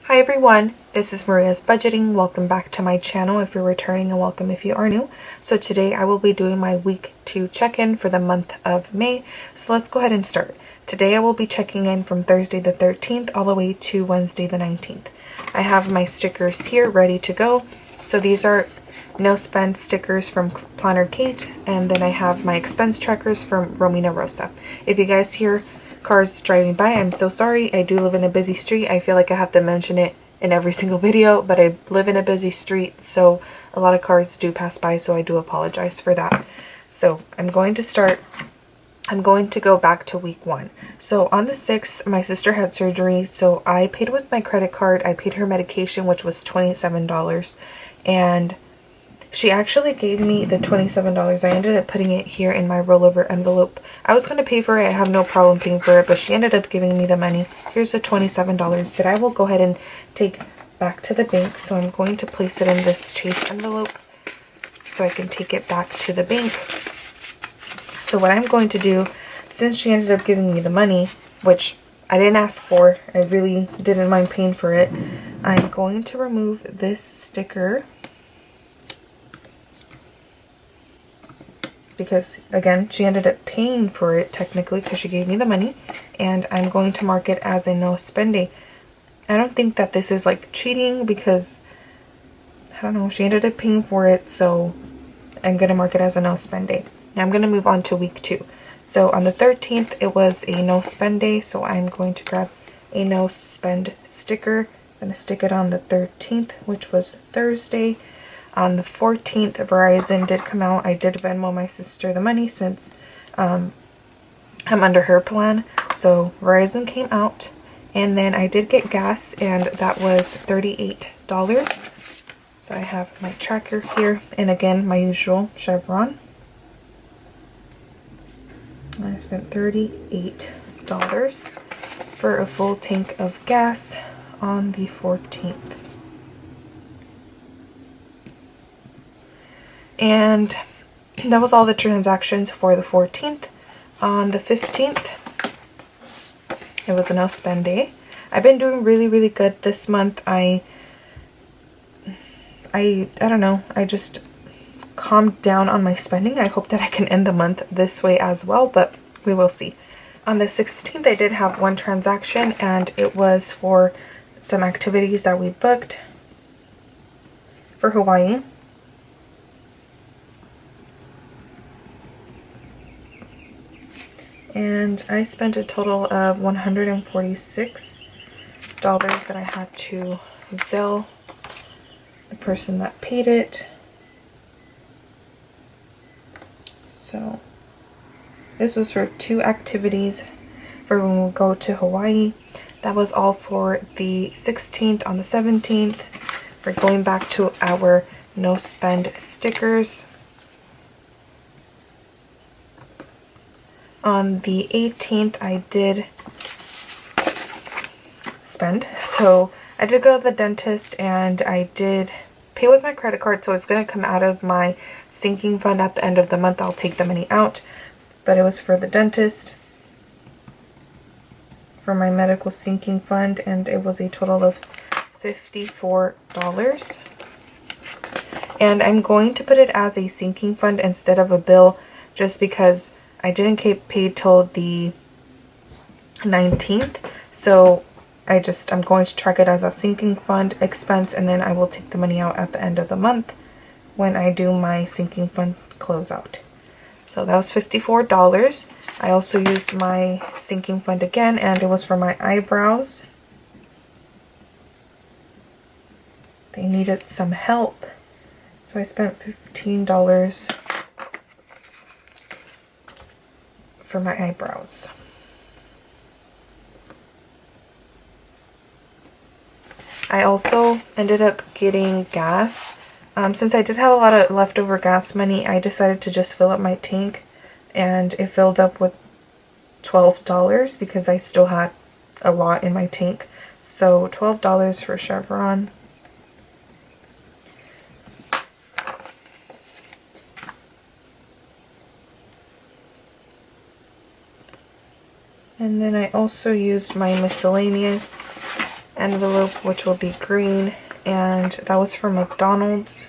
Hi everyone, this is Maria's Budgeting. Welcome back to my channel if you're returning, and welcome if you are new. So today I will be doing my week 2 check-in for the month of May. So let's go ahead and start. Today I will be checking in from Thursday the 13th all the way to Wednesday the 19th. I have my stickers here ready to go. So these are no spend stickers from Planner Kate, and then I have my expense trackers from Romina Rosa. If you guys hear cars driving by, I'm so sorry. I do live in a busy street. I feel like I have to mention it in every single video, but I live in a busy street, so a lot of cars do pass by, so I do apologize for that. So I'm going to go back to week 1. So on the 6th, my sister had surgery, so I paid with my credit card. I paid her medication, which was $27, and she actually gave me the $27. I ended up putting it here in my rollover envelope. I was going to pay for it. I have no problem paying for it, but she ended up giving me the money. Here's the $27 that I will go ahead and take back to the bank. So I'm going to place it in this Chase envelope so I can take it back to the bank. So what I'm going to do, since she ended up giving me the money, which I didn't ask for, I really didn't mind paying for it, I'm going to remove this sticker, because again, she ended up paying for it technically because she gave me the money, and I'm going to mark it as a no spend day. I don't think that this is like cheating because, I don't know, she ended up paying for it, so I'm going to mark it as a no spend day. Now I'm going to move on to week 2. So on the 13th, it was a no spend day, so I'm going to grab a no spend sticker. I'm going to stick it on the 13th, which was Thursday. On the 14th, Verizon did come out. I did Venmo my sister the money since I'm under her plan. So Verizon came out, and then I did get gas, and that was $38. So I have my tracker here, and again, my usual Chevron. I spent $38 for a full tank of gas on the 14th. And that was all the transactions for the 14th. On the 15th, it was a no spend day. I've been doing really good this month. I don't know, I just calmed down on my spending. I hope that I can end the month this way as well, but we will see. On the 16th, I did have one transaction, and it was for some activities that we booked for Hawaii. And I spent a total of $146 that I had to Zelle the person that paid it. So this was for 2 activities for when we go to Hawaii. That was all for the 16th. On the 17th, we're going back to our no spend stickers. On the 18th, I did spend. So I did go to the dentist, and I did pay with my credit card, so it's going to come out of my sinking fund at the end of the month. I'll take the money out, but it was for the dentist, for my medical sinking fund, and it was a total of $54. And I'm going to put it as a sinking fund instead of a bill, just because I didn't get paid till the 19th, so I'm going to track it as a sinking fund expense, and then I will take the money out at the end of the month when I do my sinking fund closeout. So that was $54. I also used my sinking fund again, and it was for my eyebrows. They needed some help, so I spent $15 for my eyebrows. I also ended up getting gas. Since I did have a lot of leftover gas money, I decided to just fill up my tank, and it filled up with $12 because I still had a lot in my tank. So $12 for Chevron. And then I also used my miscellaneous envelope, which will be green, and that was from McDonald's.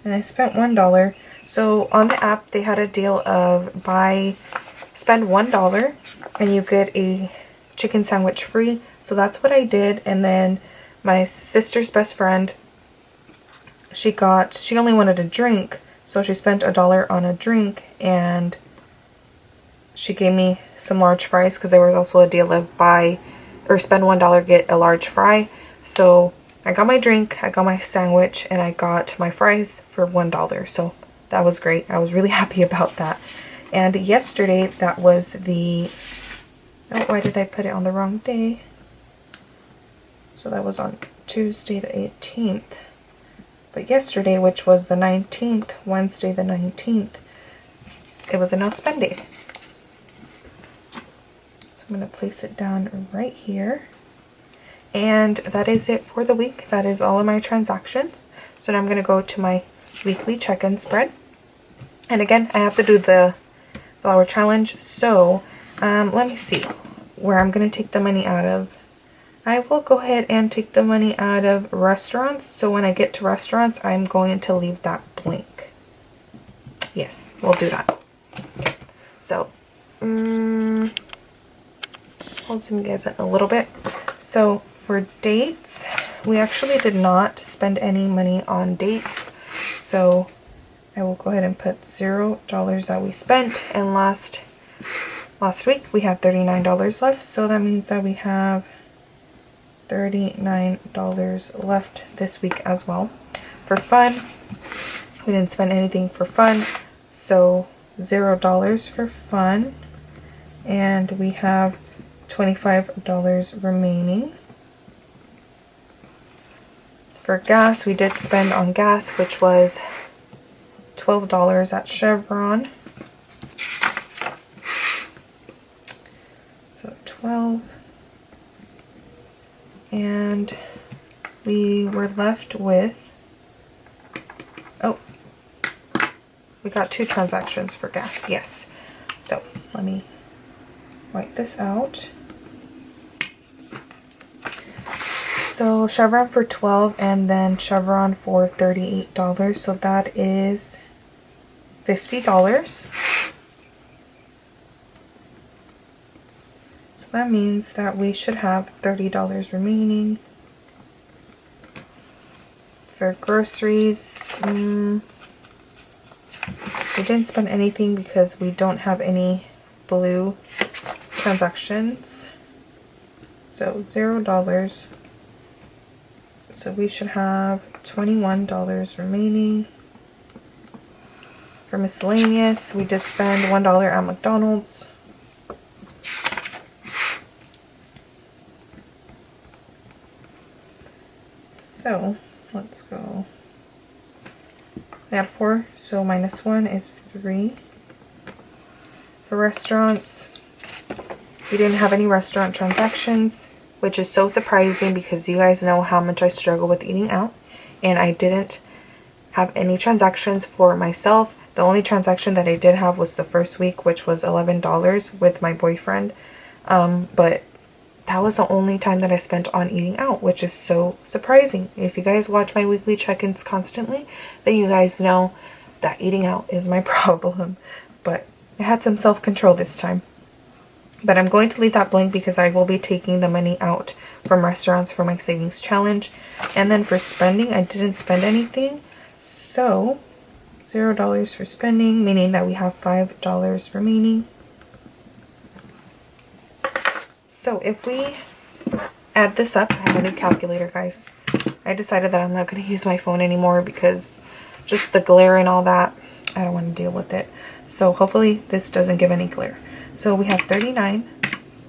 And I spent $1. So on the app, they had a deal of spend $1 and you get a chicken sandwich free. So that's what I did. And then my sister's best friend, she only wanted a drink. So she spent $1 on a drink, and she gave me some large fries because there was also a deal of spend $1, get a large fry. So I got my drink, I got my sandwich, and I got my fries for $1. So that was great. I was really happy about that. And yesterday, that was oh, why did I put it on the wrong day? So that was on Tuesday the 18th. But yesterday, which was the 19th, Wednesday the 19th, it was a no spend day. So I'm going to place it down right here. And that is it for the week. That is all of my transactions. So now I'm going to go to my weekly check-in spread. And again, I have to do the flower challenge. So let me see where I'm going to take the money out of. I will go ahead and take the money out of restaurants. So when I get to restaurants, I'm going to leave that blank. Yes, we'll do that. Okay. So, I'll zoom you guys in a little bit. So for dates, we actually did not spend any money on dates. So I will go ahead and put $0 that we spent. And last week we had $39 left. So that means that we have $39 left this week as well. For fun, we didn't spend anything for fun, so $0 for fun, and we have $25 remaining. For gas, we did spend on gas, which was $12 at Chevron. So 12. And we were left with, oh, we got 2 transactions for gas, yes. So let me wipe this out. So Chevron for $12 and then Chevron for $38. So that is $50. That means that we should have $30 remaining. For groceries, we didn't spend anything because we don't have any blue transactions. So $0. So we should have $21 remaining. For miscellaneous, we did spend $1 at McDonald's. So let's go. We had 4, so minus 1 is 3. For restaurants, we didn't have any restaurant transactions, which is so surprising because you guys know how much I struggle with eating out, and I didn't have any transactions for myself. The only transaction that I did have was the first week, which was $11 with my boyfriend, but that was the only time that I spent on eating out, which is so surprising. If you guys watch my weekly check-ins constantly, then you guys know that eating out is my problem. But I had some self-control this time. But I'm going to leave that blank because I will be taking the money out from restaurants for my savings challenge. And then for spending, I didn't spend anything. So $0 for spending, meaning that we have $5 remaining. So if we add this up, I have a new calculator, guys. I decided that I'm not going to use my phone anymore because just the glare and all that, I don't want to deal with it. So hopefully this doesn't give any glare. So we have 39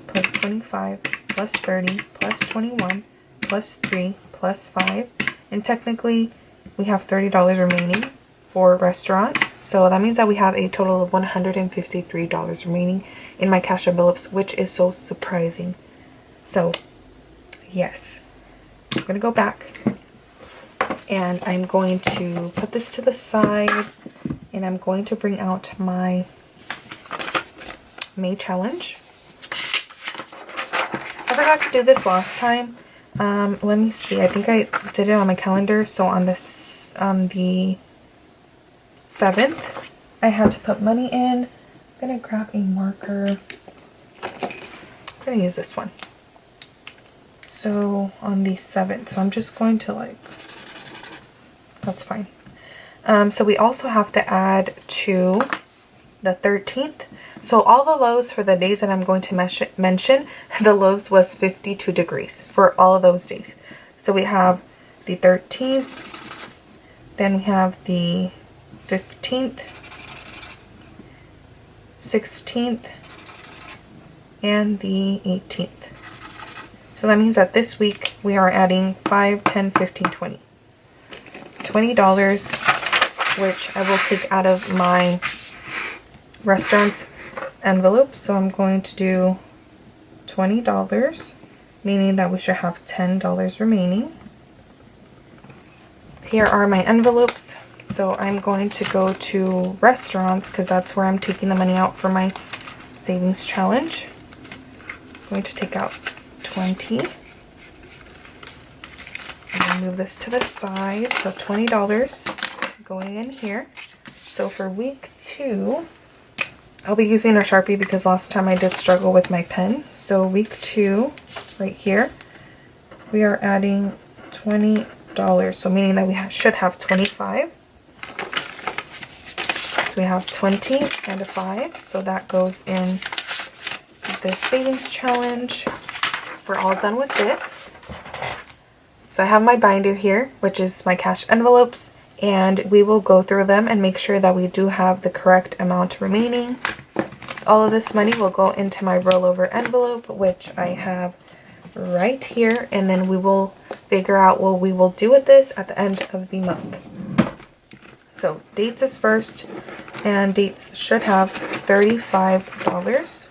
plus 25 plus 30 plus 21 plus 3 plus 5. And technically we have $30 remaining for restaurants. So that means that we have a total of $153 remaining in my cash envelopes, which is so surprising. So yes, I'm gonna go back and I'm going to put this to the side and I'm going to bring out my May challenge. forgot to do this last time. Let me see. I think I did it on my calendar. So on the 7th, I had to put money in. I'm gonna grab a marker. I'm gonna use this one. So on the 7th, so I'm just going to that's fine. So we also have to add to the 13th. So all the lows for the days that I'm going to mention, the lows was 52 degrees for all of those days. So we have the 13th, then we have the 15th, 16th, and the 18th. So that means that this week we are adding 5, 10, 15, 20. $20, which I will take out of my restaurant envelope. So I'm going to do $20, meaning that we should have $10 remaining. Here are my envelopes. So I'm going to go to restaurants because that's where I'm taking the money out for my savings challenge. I'm going to take out 20. I'm going to move this to the side. So $20 going in here. So for week 2, I'll be using a Sharpie because last time I did struggle with my pen. So week 2, right here, we are adding $20. So meaning that we should have 25. So we have 20 and a 5. So that goes in the savings challenge. We're all done with this. So I have my binder here, which is my cash envelopes, and we will go through them and make sure that we do have the correct amount remaining. All of this money will go into my rollover envelope, which I have right here, and then we will figure out what we will do with this at the end of the month. So dates is first, and dates should have $35.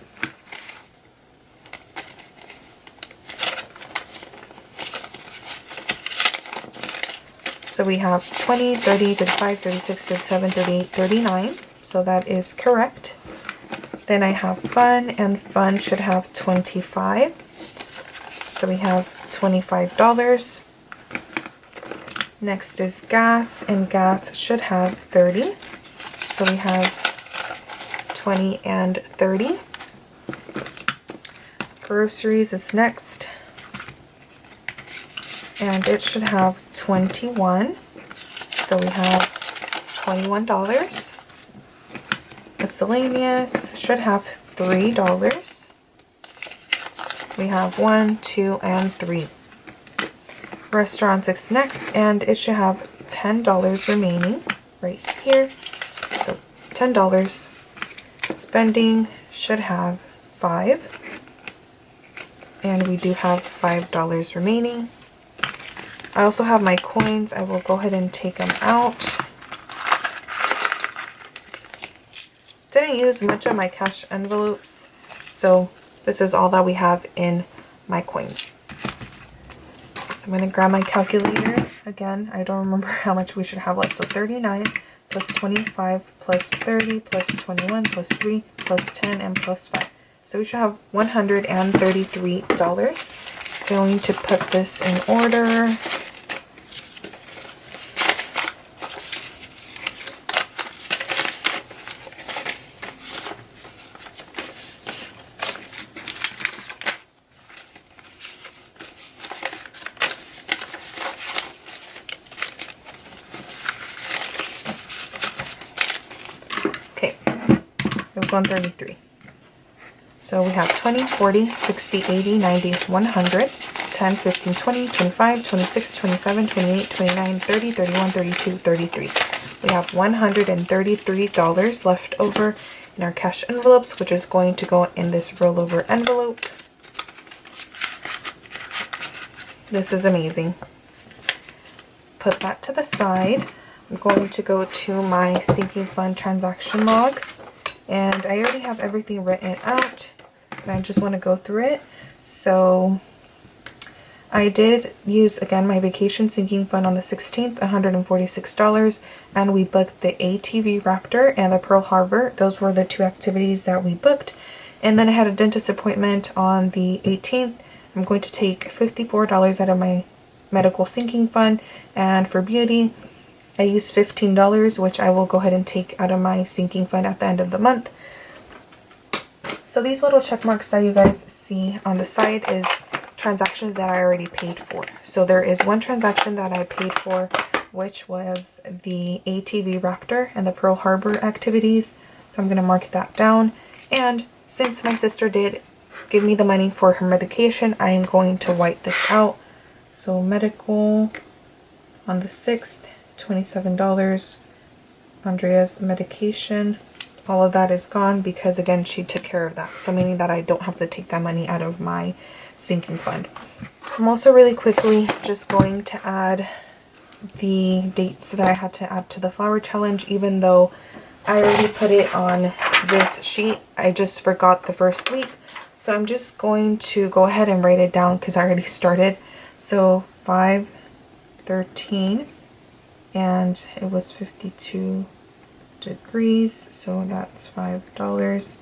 So we have 20, 30, 35, 36, 37, 38, 39. So that is correct. Then I have fun, and fun should have 25. So we have $25. Next is gas, and gas should have 30. So we have 20 and 30. Groceries is next, and it should have 21. So we have $21. Miscellaneous should have $3. We have 1, 2, and 3. Restaurants is next, and it should have $10 remaining right here. So $10. Spending should have 5. And we do have $5 remaining. I also have my coins. I will go ahead and take them out. Didn't use much of my cash envelopes, so this is all that we have in my coins. So I'm going to grab my calculator. Again, I don't remember how much we should have left. So 39 plus 25 plus 30 plus 21 plus 3 plus 10 and plus 5. So we should have $133. Going to put this in order. Okay, it was 133. So we have 20, 40, 60, 80, 90, 100, 10, 15, 20, 25, 26, 27, 28, 29, 30, 31, 32, 33. We have $133 left over in our cash envelopes, which is going to go in this rollover envelope. This is amazing. Put that to the side. I'm going to go to my sinking fund transaction log, and I already have everything written out, and I just want to go through it. So I did use, again, my vacation sinking fund on the 16th, $146, and we booked the ATV Raptor and the Pearl Harbor. Those were the 2 activities that we booked. And then I had a dentist appointment on the 18th. I'm going to take $54 out of my medical sinking fund, and for beauty I used $15, which I will go ahead and take out of my sinking fund at the end of the month. So these little check marks that you guys see on the side is transactions that I already paid for. So there is one transaction that I paid for, which was the ATV Raptor and the Pearl Harbor activities. So I'm going to mark that down. And since my sister did give me the money for her medication, I am going to white this out. So medical on the 6th, $27. Andrea's medication, all of that is gone because again she took care of that, so meaning that I don't have to take that money out of my sinking fund. I'm also really quickly just going to add the dates that I had to add to the flower challenge. Even though I already put it on this sheet, I just forgot the first week, so I'm just going to go ahead and write it down because I already started. So 5/13, and it was 52 degrees, so that's $5.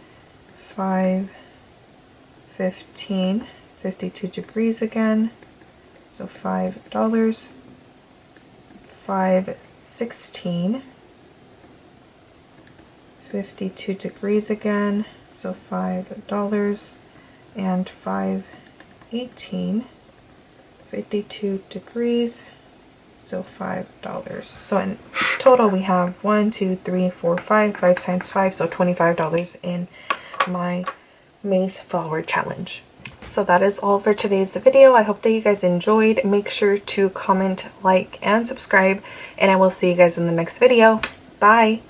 5/15, 52 degrees again, so $5. 5/16, 52 degrees again, so $5. And 5/18, 52 degrees, so $5. So in total we have 1, 2, 3, 4, 5 times 5, so $25 in my May's flower challenge. So that is all for today's video. I hope that you guys enjoyed. Make sure to comment, like, and subscribe, and I will see you guys in the next video. Bye!